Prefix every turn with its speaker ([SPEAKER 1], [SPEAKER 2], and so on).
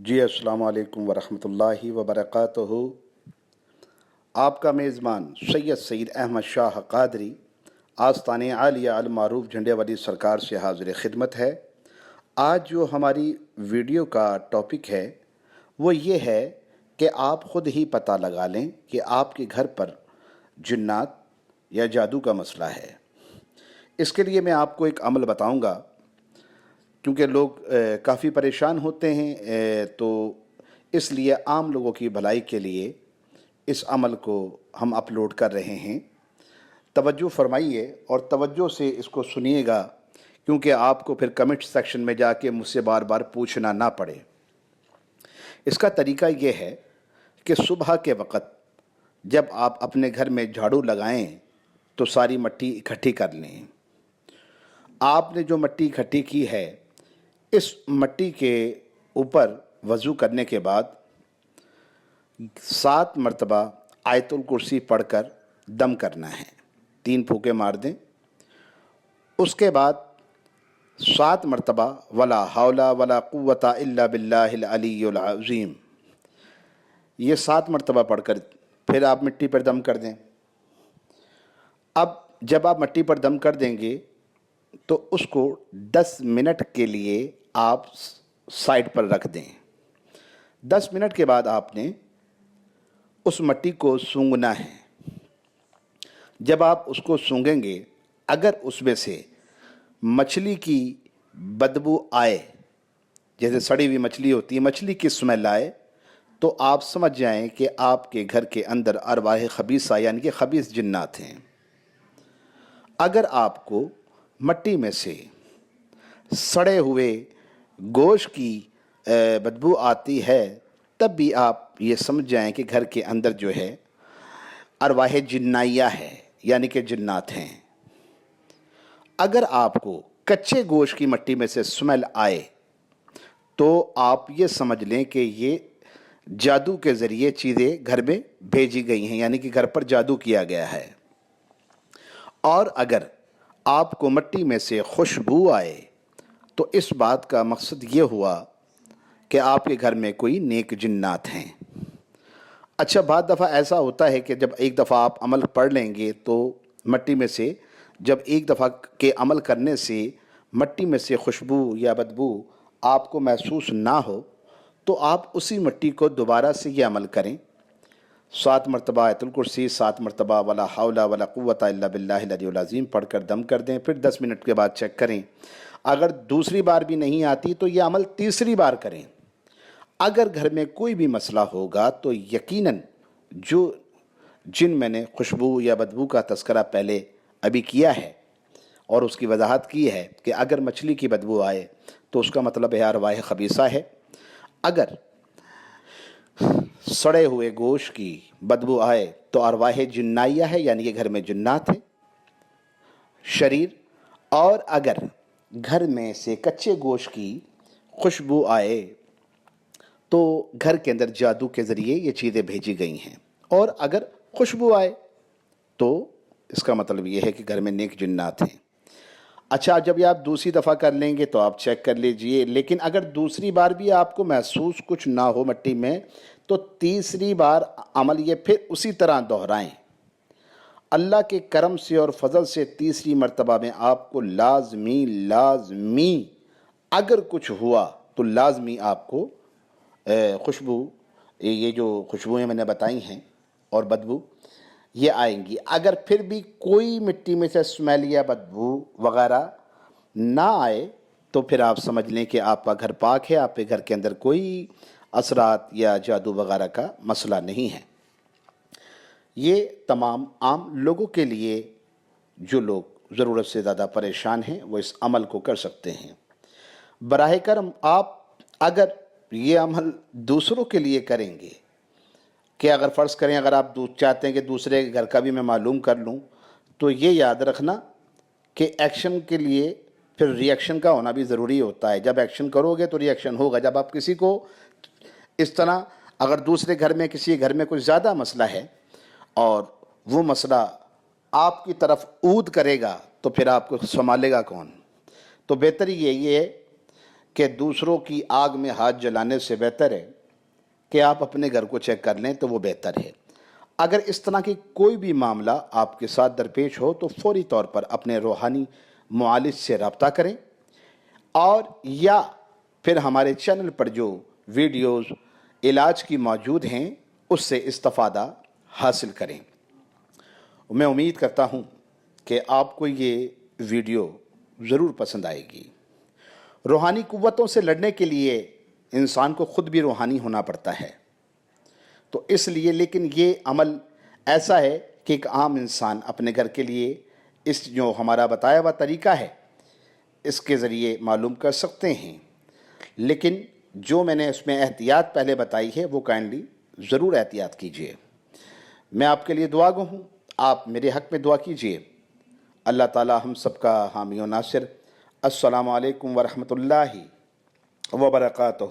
[SPEAKER 1] جی السلام علیکم ورحمۃ اللہ وبرکاتہ۔ آپ کا میزبان سید احمد شاہ قادری آستان عالیہ المعروف جھنڈے والی سرکار سے حاضر خدمت ہے۔ آج جو ہماری ویڈیو کا ٹاپک ہے وہ یہ ہے کہ آپ خود ہی پتہ لگا لیں کہ آپ کے گھر پر جنات یا جادو کا مسئلہ ہے۔ اس کے لیے میں آپ کو ایک عمل بتاؤں گا، کیونکہ لوگ کافی پریشان ہوتے ہیں، تو اس لیے عام لوگوں کی بھلائی کے لیے اس عمل کو ہم اپلوڈ کر رہے ہیں۔ توجہ فرمائیے اور توجہ سے اس کو سنیے گا، کیونکہ آپ کو پھر کمنٹ سیکشن میں جا کے مجھ سے بار بار پوچھنا نہ پڑے۔ اس کا طریقہ یہ ہے کہ صبح کے وقت جب آپ اپنے گھر میں جھاڑو لگائیں تو ساری مٹی اکٹھی کر لیں۔ آپ نے جو مٹی اکٹھی کی ہے، اس مٹی کے اوپر وضو کرنے کے بعد 7 مرتبہ آیت الکرسی پڑھ کر دم کرنا ہے، 3 پھونکے مار دیں۔ اس کے بعد 7 مرتبہ ولا حول ولا قوت الا باللہ العلی العظیم، یہ 7 مرتبہ پڑھ کر پھر آپ مٹی پر دم کر دیں۔ اب جب آپ مٹی پر دم کر دیں گے تو اس کو 10 منٹ کے لیے آپ سائڈ پر رکھ دیں۔ 10 منٹ کے بعد آپ نے اس مٹی کو سونگھنا ہے۔ جب آپ اس کو سونگھیں گے، اگر اس میں سے مچھلی کی بدبو آئے، جیسے سڑی ہوئی مچھلی ہوتی ہے، مچھلی کی اسمیل آئے، تو آپ سمجھ جائیں کہ آپ کے گھر کے اندر ارواح خبیثہ یعنی کہ خبیث جنات ہیں۔ اگر آپ کو مٹی میں سے سڑے ہوئے گوشت کی بدبو آتی ہے، تب بھی آپ یہ سمجھ جائیں کہ گھر کے اندر جو ہے ارواح جنائیہ ہے، یعنی کہ جنات ہیں۔ اگر آپ کو کچے گوشت کی مٹی میں سے سمیل آئے تو آپ یہ سمجھ لیں کہ یہ جادو کے ذریعے چیزیں گھر میں بھیجی گئی ہیں، یعنی کہ گھر پر جادو کیا گیا ہے۔ اور اگر آپ کو مٹی میں سے خوشبو آئے تو اس بات کا مقصد یہ ہوا کہ آپ کے گھر میں کوئی نیک جنات ہیں۔ اچھا، بعض دفعہ ایسا ہوتا ہے کہ جب ایک دفعہ آپ عمل پڑھ لیں گے تو مٹی میں سے جب ایک دفعہ کے عمل کرنے سے مٹی میں سے خوشبو یا بدبو آپ کو محسوس نہ ہو تو آپ اسی مٹی کو دوبارہ سے یہ عمل کریں، 7 مرتبہ آیت الکرسی، 7 مرتبہ ولا حول ولا قوت الا باللہ العلی العظیم پڑھ کر دم کر دیں۔ پھر 10 منٹ کے بعد چیک کریں۔ اگر دوسری بار بھی نہیں آتی تو یہ عمل تیسری بار کریں۔ اگر گھر میں کوئی بھی مسئلہ ہوگا تو یقیناً جو جن میں نے خوشبو یا بدبو کا تذکرہ پہلے ابھی کیا ہے اور اس کی وضاحت کی ہے کہ اگر مچھلی کی بدبو آئے تو اس کا مطلب ہے ارواح خبیثہ ہے، اگر سڑے ہوئے گوشت کی بدبو آئے تو ارواح جنائیہ ہے، یعنی کہ گھر میں جنات ہیں، شریر، اور اگر گھر میں سے کچے گوشت کی خوشبو آئے تو گھر کے اندر جادو کے ذریعے یہ چیزیں بھیجی گئی ہیں، اور اگر خوشبو آئے تو اس کا مطلب یہ ہے کہ گھر میں نیک جنات ہیں۔ اچھا، جب یہ آپ دوسری دفعہ کر لیں گے تو آپ چیک کر لیجئے، لیکن اگر دوسری بار بھی آپ کو محسوس کچھ نہ ہو مٹی میں تو تیسری بار عمل یہ پھر اسی طرح دہرائیں۔ اللہ کے کرم سے اور فضل سے تیسری مرتبہ میں آپ کو لازمی اگر کچھ ہوا تو لازمی آپ کو خوشبو، یہ جو خوشبوئیں میں نے بتائی ہیں اور بدبو، یہ آئیں گی۔ اگر پھر بھی کوئی مٹی میں سے اسمیل یا بدبو وغیرہ نہ آئے تو پھر آپ سمجھ لیں کہ آپ کا گھر پاک ہے، آپ کے گھر کے اندر کوئی اثرات یا جادو وغیرہ کا مسئلہ نہیں ہے۔ یہ تمام عام لوگوں کے لیے، جو لوگ ضرورت سے زیادہ پریشان ہیں، وہ اس عمل کو کر سکتے ہیں۔ براہ کرم آپ اگر یہ عمل دوسروں کے لیے کریں گے، کہ اگر فرض کریں اگر آپ چاہتے ہیں کہ دوسرے گھر کا بھی میں معلوم کر لوں، تو یہ یاد رکھنا کہ ایکشن کے لیے پھر ری ایکشن کا ہونا بھی ضروری ہوتا ہے۔ جب ایکشن کرو گے تو ری ایکشن ہوگا۔ جب آپ کسی کو اس طرح اگر دوسرے گھر میں کسی گھر میں کچھ زیادہ مسئلہ ہے اور وہ مسئلہ آپ کی طرف عود کرے گا تو پھر آپ کو سنبھالے گا کون؟ تو بہتر یہ ہے کہ دوسروں کی آگ میں ہاتھ جلانے سے بہتر ہے کہ آپ اپنے گھر کو چیک کر لیں تو وہ بہتر ہے۔ اگر اس طرح کی کوئی بھی معاملہ آپ کے ساتھ درپیش ہو تو فوری طور پر اپنے روحانی معالج سے رابطہ کریں، اور یا پھر ہمارے چینل پر جو ویڈیوز علاج کی موجود ہیں اس سے استفادہ حاصل کریں۔ میں امید کرتا ہوں کہ آپ کو یہ ویڈیو ضرور پسند آئے گی۔ روحانی قوتوں سے لڑنے کے لیے انسان کو خود بھی روحانی ہونا پڑتا ہے، تو اس لیے لیکن یہ عمل ایسا ہے کہ ایک عام انسان اپنے گھر کے لیے اس جو ہمارا بتایا ہوا طریقہ ہے اس کے ذریعے معلوم کر سکتے ہیں، لیکن جو میں نے اس میں احتیاط پہلے بتائی ہے وہ کائنڈلی ضرور احتیاط کیجیے۔ میں آپ کے لیے دعا گو ہوں، آپ میرے حق میں دعا کیجیے۔ اللہ تعالی ہم سب کا حامی و ناصر۔ السلام علیکم ورحمۃ اللہ وبرکاتہ۔